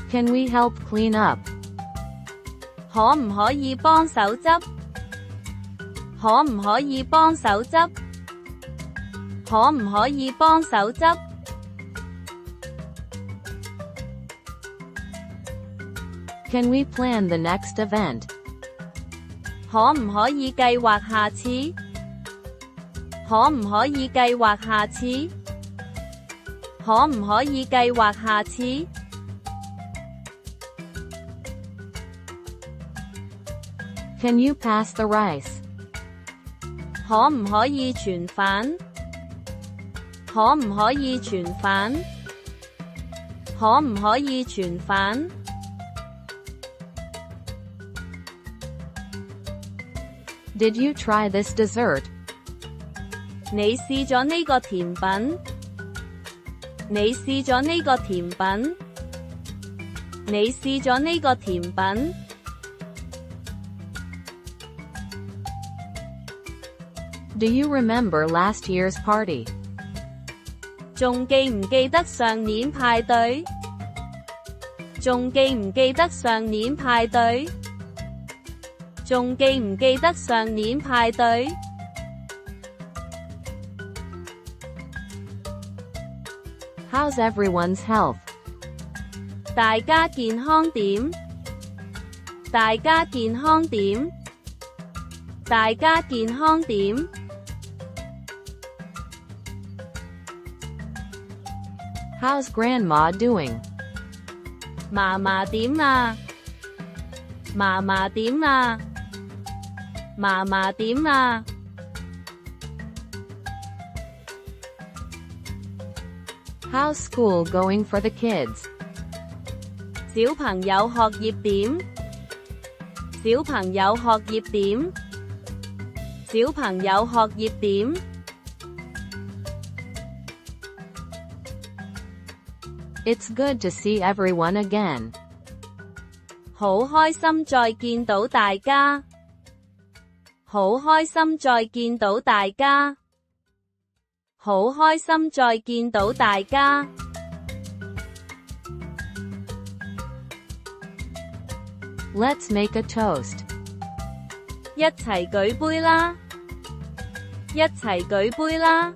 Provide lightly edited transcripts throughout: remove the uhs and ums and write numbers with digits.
Can we help clean up? 可唔可以幫手執？可唔可以幫手執？可唔可以幫手執？ Can we plan the next event? 可唔可以計劃下次？可唔可以計劃下次？可唔可以計劃下次？ Can you pass the rice? 可唔可以傳飯？可唔可以傳飯？可唔可以傳飯？ Did you try this dessert? 你試咗呢個甜品？你試咗呢個甜品？你試咗呢個甜品？ Do you remember last year's party? 仲記唔記得上年派對？仲記唔記得上年派對？仲記唔記得上年派對？ How's everyone's health? 大家健康點？大家健康點？大家健康點？ How's Grandma doing? 嫲嫲點呀？嫲嫲點呀？嫲嫲點呀？ How's school going for the kids? 小朋友學業點？小朋友學業點？小朋友學業點？ It's good to see everyone again. 好開心再見到大家。好開心再見到大家。好開心再見到大家。Let's make a toast. 一齊舉杯啦！一齊舉杯啦！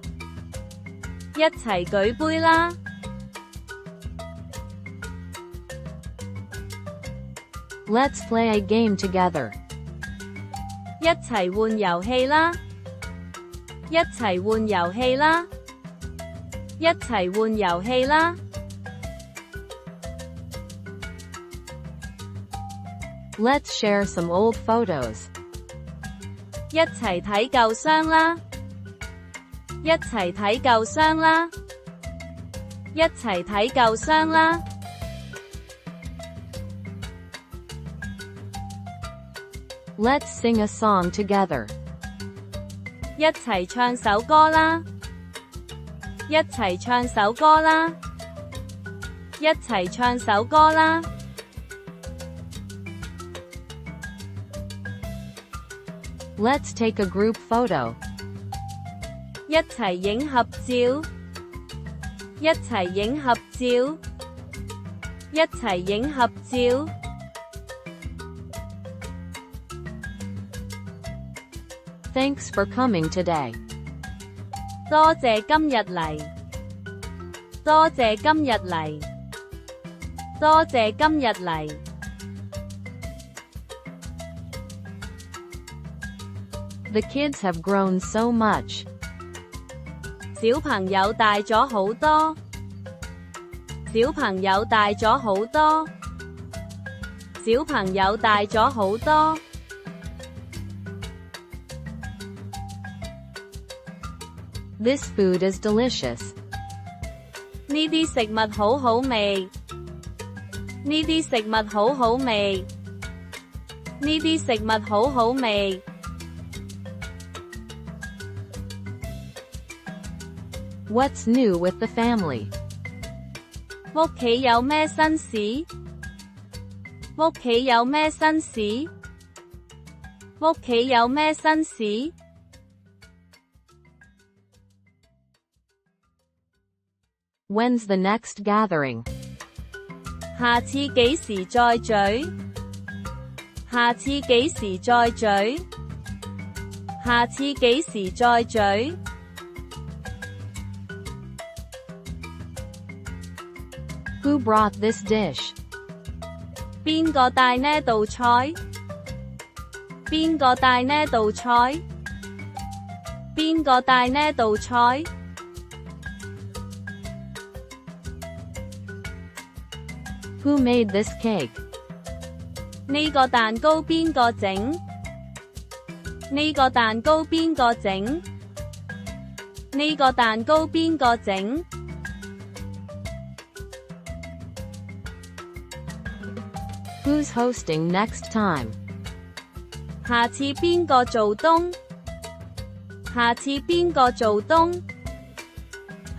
一齊舉杯啦！ Let's play a game together. 一齊玩遊戲啦！一齊玩遊戲啦！一齊玩遊戲啦！ Let's share some old photos. 一齊睇舊相啦！一齊睇舊相啦！一齊睇舊相啦！ Let's sing a song together. 一齊唱首歌啦！一齊唱首歌啦！一齊唱首歌啦！ Let's take a group photo. 一齊影合照！一齊影合照！一齊影合照！ Thanks for coming today. 多謝今日嚟，多謝今日嚟，多謝今日嚟。 The kids have grown so much. 小朋友大咗好多，小朋友大咗好多，小朋友大咗好多。 This food is delicious. 呢啲食物好好味，呢啲食物好好味，呢啲食物好好味。 What's new with the family? 屋企有咩新事？屋企有咩新事？屋企有咩新事？ When's the next gathering? 下次幾時再聚？下次幾時再聚？下次幾時再聚？ Who brought this dish? 邊個帶呢道菜？邊個帶呢道菜？邊個帶呢道菜？ Who made this cake? 呢個蛋糕邊個整？呢個蛋糕邊個整？呢個蛋糕邊個整？ Who's hosting next time? 下次邊個做東？下次邊個做東？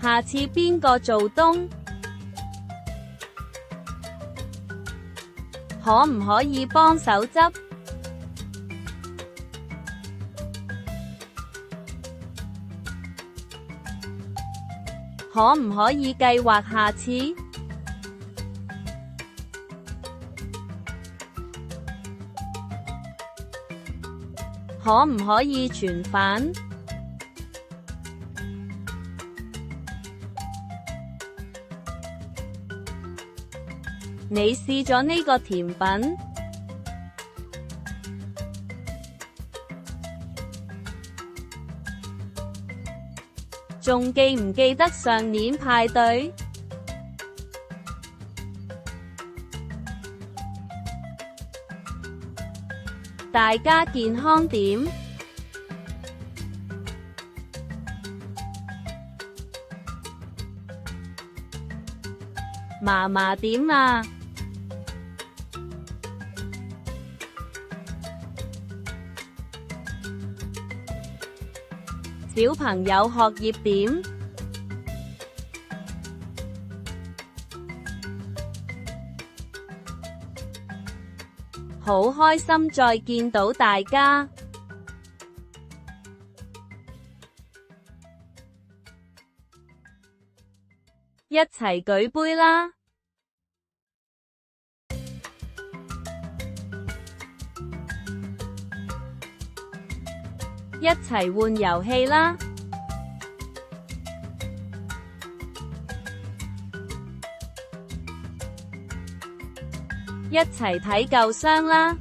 下次邊個做東？可唔可以幫手執？可唔可以計劃下次？可唔可以傳飯？你試咗呢個甜品？仲記唔記得上年派對？大家健康點？嫲嫲點呀？小朋友學業點？好開心再見到大家！一齊舉杯啦！一齊玩遊戲啦！一齊睇舊相啦！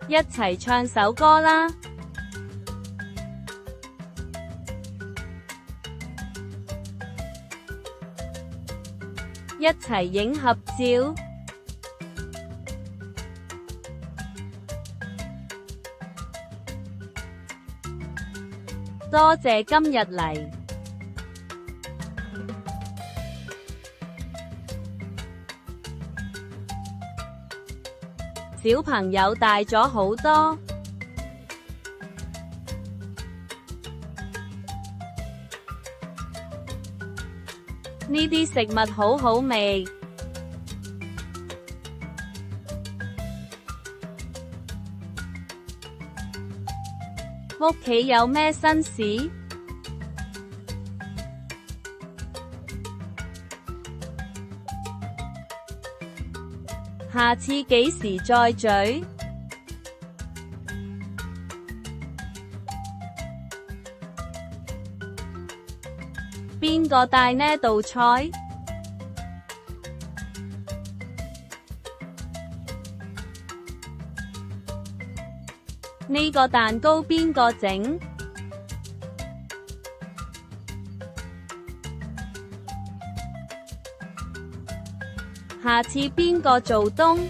一齊唱首歌啦！一齊影合照。多謝今日嚟。小朋友大咗好多。呢啲食物好好味。屋企有咩新事？下次幾時再聚？邊個帶呢道菜？呢個蛋糕邊個整？下次邊個做東？